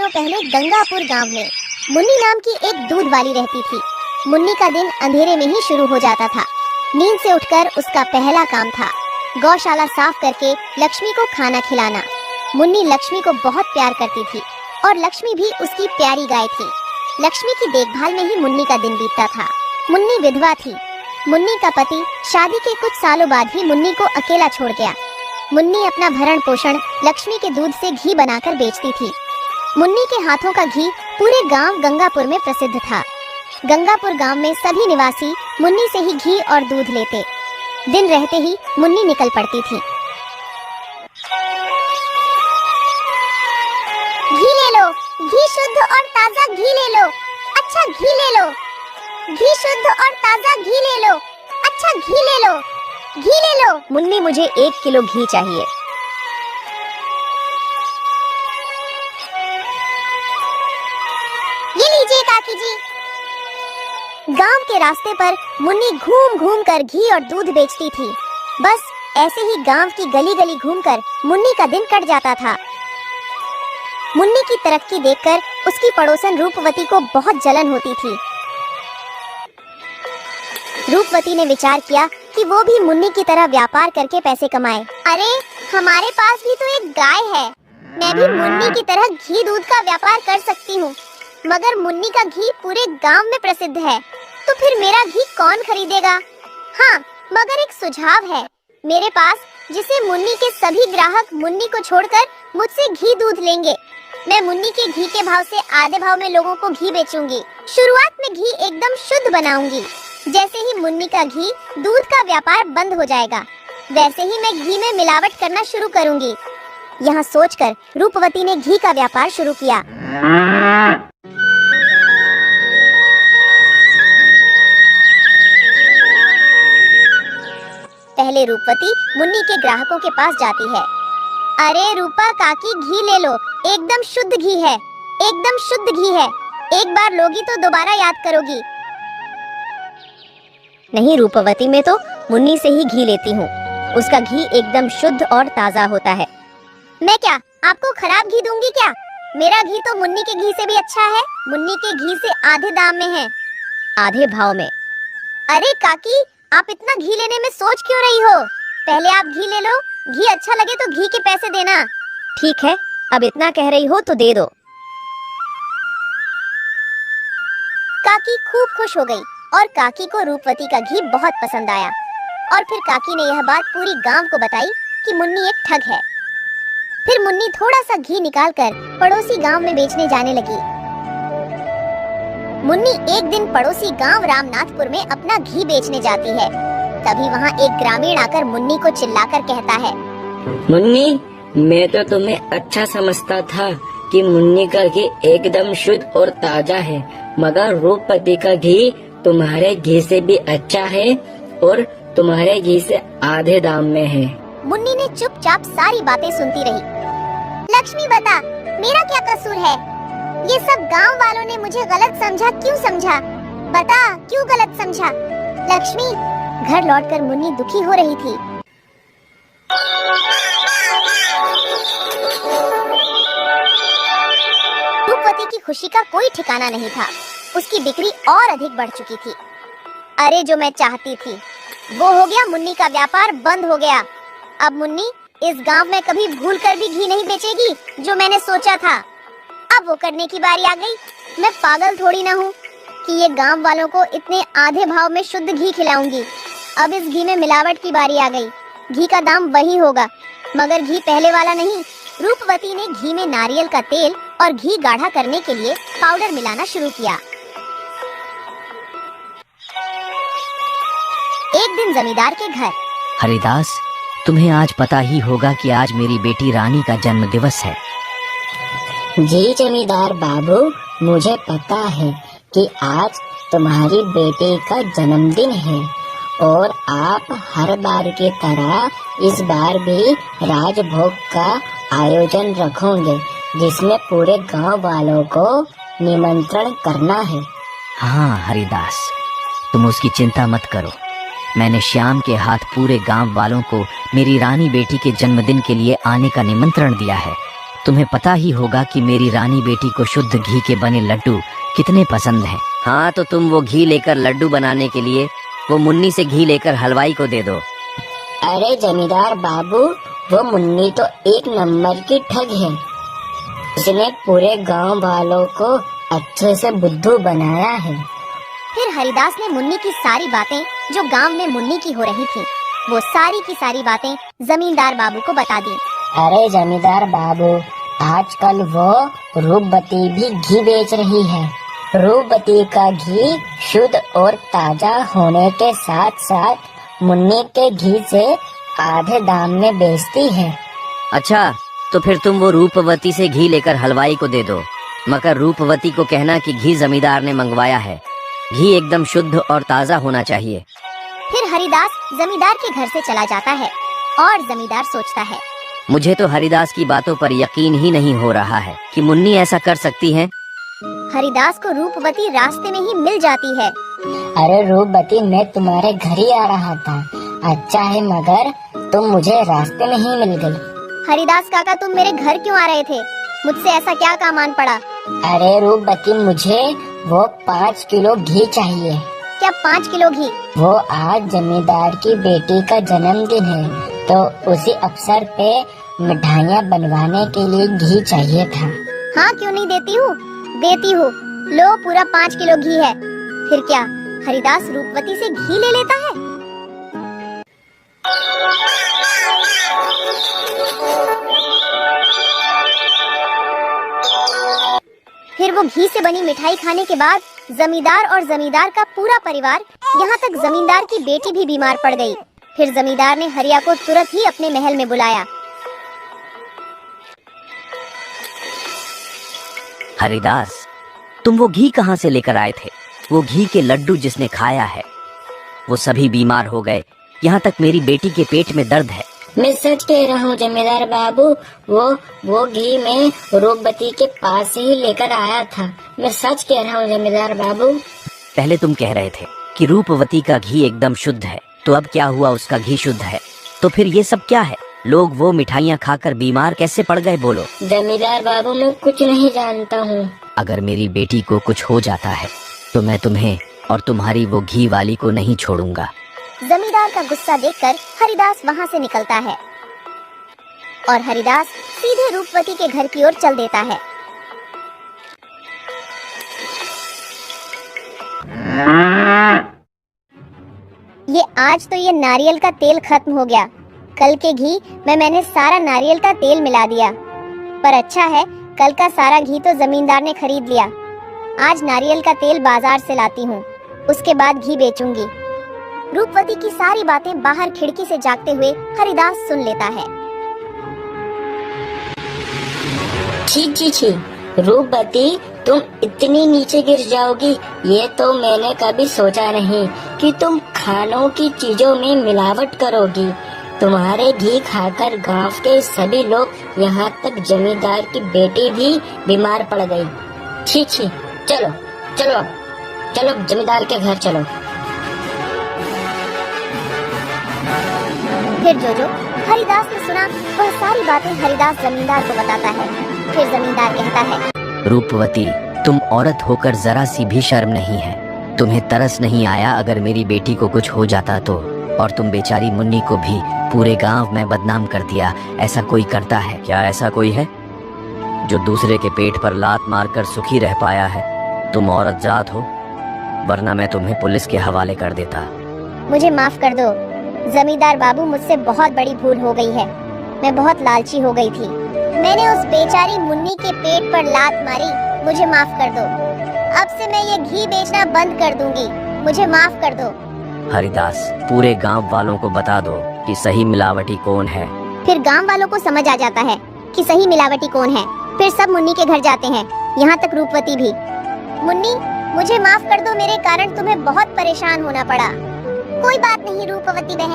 दिनों पहले गंगापुर गांव में मुन्नी नाम की एक दूध वाली रहती थी। मुन्नी का दिन अंधेरे में ही शुरू हो जाता था। नींद से उठकर उसका पहला काम था गौशाला साफ करके लक्ष्मी को खाना खिलाना। मुन्नी लक्ष्मी को बहुत प्यार करती थी और लक्ष्मी भी उसकी प्यारी गाय थी। लक्ष्मी की देखभाल में ही मुन्नी का दिन बीतता था। मुन्नी विधवा थी। मुन्नी का पति शादी के कुछ सालों बाद ही मुन्नी को अकेला छोड़ गया। मुन्नी अपना भरण पोषण लक्ष्मी के दूध से घी बनाकर बेचती थी। मुन्नी के हाथों का घी पूरे गांव गंगापुर में प्रसिद्ध था। गंगापुर गांव में सभी निवासी मुन्नी से ही घी और दूध लेते। दिन रहते ही मुन्नी निकल पड़ती थी। घी ले लो, घी शुद्ध और ताजा घी ले लो, अच्छा घी ले लो। घी शुद्ध और ताजा घी ले लो, अच्छा घी ले लो, घी ले लो। मुन्नी मुझे 1 किलो घी चाहिए। ये लीजिए काकी जी। गांव के रास्ते पर मुन्नी घूम घूम कर घी और दूध बेचती थी। बस ऐसे ही गांव की गली गली घूमकर मुन्नी का दिन कट जाता था। मुन्नी की तरक्की देखकर उसकी पड़ोसन रूपवती को बहुत जलन होती थी। रूपवती ने विचार किया कि वो भी मुन्नी की तरह व्यापार करके पैसे कमाए। अरे हमारे पास भी तो एक गाय है, मैं भी मुन्नी की तरह घी दूध का व्यापार कर सकती हूँ। मगर मुन्नी का घी पूरे गांव में प्रसिद्ध है, तो फिर मेरा घी कौन खरीदेगा? हाँ, मगर एक सुझाव है मेरे पास, जिसे मुन्नी के सभी ग्राहक मुन्नी को छोड़कर मुझसे घी दूध लेंगे। मैं मुन्नी के घी के भाव से आधे भाव में लोगों को घी बेचूंगी। शुरुआत में घी एकदम शुद्ध बनाऊंगी। जैसे ही मुन्नी का घी दूध का व्यापार बंद हो जाएगा, वैसे ही मैं घी में मिलावट करना शुरू करूंगी। यहाँ सोचकर रूपवती ने घी का व्यापार शुरू किया। पहले रूपवती मुन्नी के ग्राहकों के पास जाती है। अरे रूपा काकी, घी ले लो, एकदम शुद्ध घी है, एकदम शुद्ध घी है। एक बार लोगी तो दोबारा याद करोगी। नहीं रूपवती, मैं तो मुन्नी से ही घी लेती हूँ। उसका घी एकदम शुद्ध और ताज़ा होता है। मैं क्या आपको खराब घी दूंगी क्या? मेरा घी तो मुन्नी के घी से भी अच्छा है। मुन्नी के घी से आधे दाम में है। आधे भाव में? अरे काकी, आप इतना घी लेने में सोच क्यों रही हो? पहले आप घी ले लो, घी अच्छा लगे तो घी के पैसे देना। ठीक है, अब इतना कह रही हो तो दे दो। काकी खूब खुश हो गई और काकी को रूपवती का घी बहुत पसंद आया। और फिर काकी ने यह बात पूरी गांव को बताई कि मुन्नी एक ठग है। फिर मुन्नी थोड़ा सा घी निकालकर पड़ोसी गांव में बेचने जाने लगी। मुन्नी एक दिन पड़ोसी गांव रामनाथपुर में अपना घी बेचने जाती है। तभी वहां एक ग्रामीण आकर मुन्नी को चिल्लाकर कहता है, मुन्नी, मैं तो तुम्हें अच्छा समझता था कि मुन्नी का घी एकदम शुद्ध और ताजा है, मगर रूपवती का घी तुम्हारे घी से भी अच्छा है और तुम्हारे घी से आधे दाम में है। मुन्नी ने चुपचाप सारी बातें सुनती रही। लक्ष्मी बता, मेरा क्या कसूर है? ये सब गांव वालों ने मुझे गलत समझा, क्यों समझा? बता, क्यों गलत समझा? लक्ष्मी। घर लौटकर मुन्नी दुखी हो रही थी। रूपवती की खुशी का कोई ठिकाना नहीं था। उसकी बिक्री और अधिक बढ़ चुकी थी। अरे जो मैं चाहती थी वो हो गया, मुन्नी का व्यापार बंद हो गया। अब मुन्नी इस गांव में कभी भूल कर भी घी नहीं बेचेगी जो मैंने सोचा था। अब वो करने की बारी आ गई। मैं पागल थोड़ी ना हूँ कि ये गांव वालों को इतने आधे भाव में शुद्ध घी खिलाऊंगी। अब इस घी में मिलावट की बारी आ गई। घी का दाम वही होगा, मगर घी पहले वाला नहीं। रूपवती ने घी में नारियल का तेल और घी गाढ़ा करने के लिए पाउडर मिलाना शुरू किया। एक दिन जमींदार के घर। हरिदास, तुम्हें आज पता ही होगा कि आज मेरी बेटी रानी का जन्म दिवस है। जी जमींदार बाबू, मुझे पता है कि आज तुम्हारी बेटी का जन्मदिन है और आप हर बार की तरह इस बार भी राजभोग का आयोजन रखोगे, जिसमें पूरे गांव वालों को निमंत्रण करना है। हाँ हरिदास, तुम उसकी चिंता मत करो। मैंने श्याम के हाथ पूरे गांव वालों को मेरी रानी बेटी के जन्मदिन के लिए आने का निमंत्रण दिया है। तुम्हें पता ही होगा कि मेरी रानी बेटी को शुद्ध घी के बने लड्डू कितने पसंद हैं। हाँ, तो तुम वो घी लेकर लड्डू बनाने के लिए वो मुन्नी से घी लेकर हलवाई को दे दो। अरे जमींदार बाबू, वो मुन्नी तो एक नंबर की ठग है। उसने पूरे गांव वालों को अच्छे से बुद्धू बनाया है। फिर हरिदास ने मुन्नी की सारी बातें जो गांव में मुन्नी की हो रही थी, वो सारी की सारी बातें जमींदार बाबू को बता दी। अरे जमींदार बाबू, आजकल वो रूपवती भी घी बेच रही है। रूपवती का घी शुद्ध और ताजा होने के साथ साथ मुन्नी के घी से आधे दाम में बेचती है। अच्छा, तो फिर तुम वो रूपवती से घी लेकर हलवाई को दे दो, मगर रूपवती को कहना कि घी जमींदार ने मंगवाया है। घी एकदम शुद्ध और ताजा होना चाहिए। फिर हरिदास जमींदार के घर से चला जाता है और जमींदार सोचता है, मुझे तो हरिदास की बातों पर यकीन ही नहीं हो रहा है कि मुन्नी ऐसा कर सकती है। हरिदास को रूपवती रास्ते में ही मिल जाती है। अरे रूपवती, मैं तुम्हारे घर ही आ रहा था। अच्छा है मगर तुम मुझे रास्ते में ही मिल गई। हरिदास काका, तुम मेरे घर क्यों आ रहे थे? मुझसे ऐसा क्या काम आन पड़ा? अरे रूपवती, मुझे वो 5 किलो घी चाहिए। क्या 5 किलो घी? वो आज जमींदार की बेटी का जन्मदिन है, तो उसी अवसर पे मिठाइयाँ बनवाने के लिए घी चाहिए था। हाँ, क्यों नहीं देती हूँ, देती हूँ। लो, पूरा 5 किलो घी है। फिर क्या हरिदास रूपवती से घी ले लेता है? फिर वो घी से बनी मिठाई खाने के बाद जमींदार और जमींदार का पूरा परिवार, यहाँ तक जमींदार की बेटी भी बीमार पड़ गई। फिर जमींदार ने हरिया को तुरंत ही अपने महल में बुलाया। हरिदास, तुम वो घी कहाँ से लेकर आए थे? वो घी के लड्डू जिसने खाया है वो सभी बीमार हो गए। यहाँ तक मेरी बेटी के पेट में दर्द है। मैं सच कह रहा हूँ जमींदार बाबू, वो घी मैं रूपवती के पास से ही लेकर आया था। मैं सच कह रहा हूँ जमींदार बाबू। पहले तुम कह रहे थे कि रूपवती का घी एकदम शुद्ध है, तो अब क्या हुआ? उसका घी शुद्ध है, तो फिर ये सब क्या है? लोग वो मिठाइयाँ खाकर बीमार कैसे पड़ गए, बोलो। जमींदार बाबू, मैं कुछ नहीं जानता हूँ। अगर मेरी बेटी को कुछ हो जाता है तो मैं तुम्हें और तुम्हारी वो घी वाली को नहीं छोड़ूंगा। जमींदार का गुस्सा देखकर हरिदास वहाँ से निकलता है और हरिदास सीधे रूपवती के घर की ओर चल देता है। आज तो ये नारियल का तेल खत्म हो गया। कल के घी में मैंने सारा नारियल का तेल मिला दिया, पर अच्छा है कल का सारा घी तो जमींदार ने खरीद लिया। आज नारियल का तेल बाजार से लाती हूँ, उसके बाद घी बेचूंगी। रूपवती की सारी बातें बाहर खिड़की से झांकते हुए हरिदास सुन लेता है। छी छी छी, रूपवती तुम इतनी नीचे गिर जाओगी, ये तो मैंने कभी सोचा नहीं कि तुम खानों की चीजों में मिलावट करोगी। तुम्हारे घी खाकर गांव के सभी लोग, यहाँ तक जमींदार की बेटी भी बीमार पड़ गई। छी छी, चलो चलो चलो जमींदार के घर चलो। फिर जो हरिदास ने सुना वह सारी बातें हरिदास जमींदार को बताता है। फिर जमींदार कहता है, रूपवती, तुम औरत होकर जरा सी भी शर्म नहीं है। तुम्हें तरस नहीं आया अगर मेरी बेटी को कुछ हो जाता तो? और तुम बेचारी मुन्नी को भी पूरे गांव में बदनाम कर दिया। ऐसा कोई करता है क्या? ऐसा कोई है जो दूसरे के पेट पर लात मारकर सुखी रह पाया है? तुम औरत जात हो, वरना मैं तुम्हें पुलिस के हवाले कर देता। मुझे माफ कर दो जमींदार बाबू, मुझसे बहुत बड़ी भूल हो गई है। मैं बहुत लालची हो गई थी, मैंने उस बेचारी मुन्नी के पेट पर लात मारी। मुझे माफ कर दो। अब से मैं ये घी बेचना बंद कर दूंगी। मुझे माफ कर दो। हरिदास, पूरे गांव वालों को बता दो कि सही मिलावटी कौन है। फिर गांव वालों को समझ आ जाता है कि सही मिलावटी कौन है। फिर सब मुन्नी के घर जाते हैं, यहाँ तक रूपवती भी। मुन्नी, मुझे माफ कर दो, मेरे कारण तुम्हें बहुत परेशान होना पड़ा। कोई बात नहीं रूपवती बहन,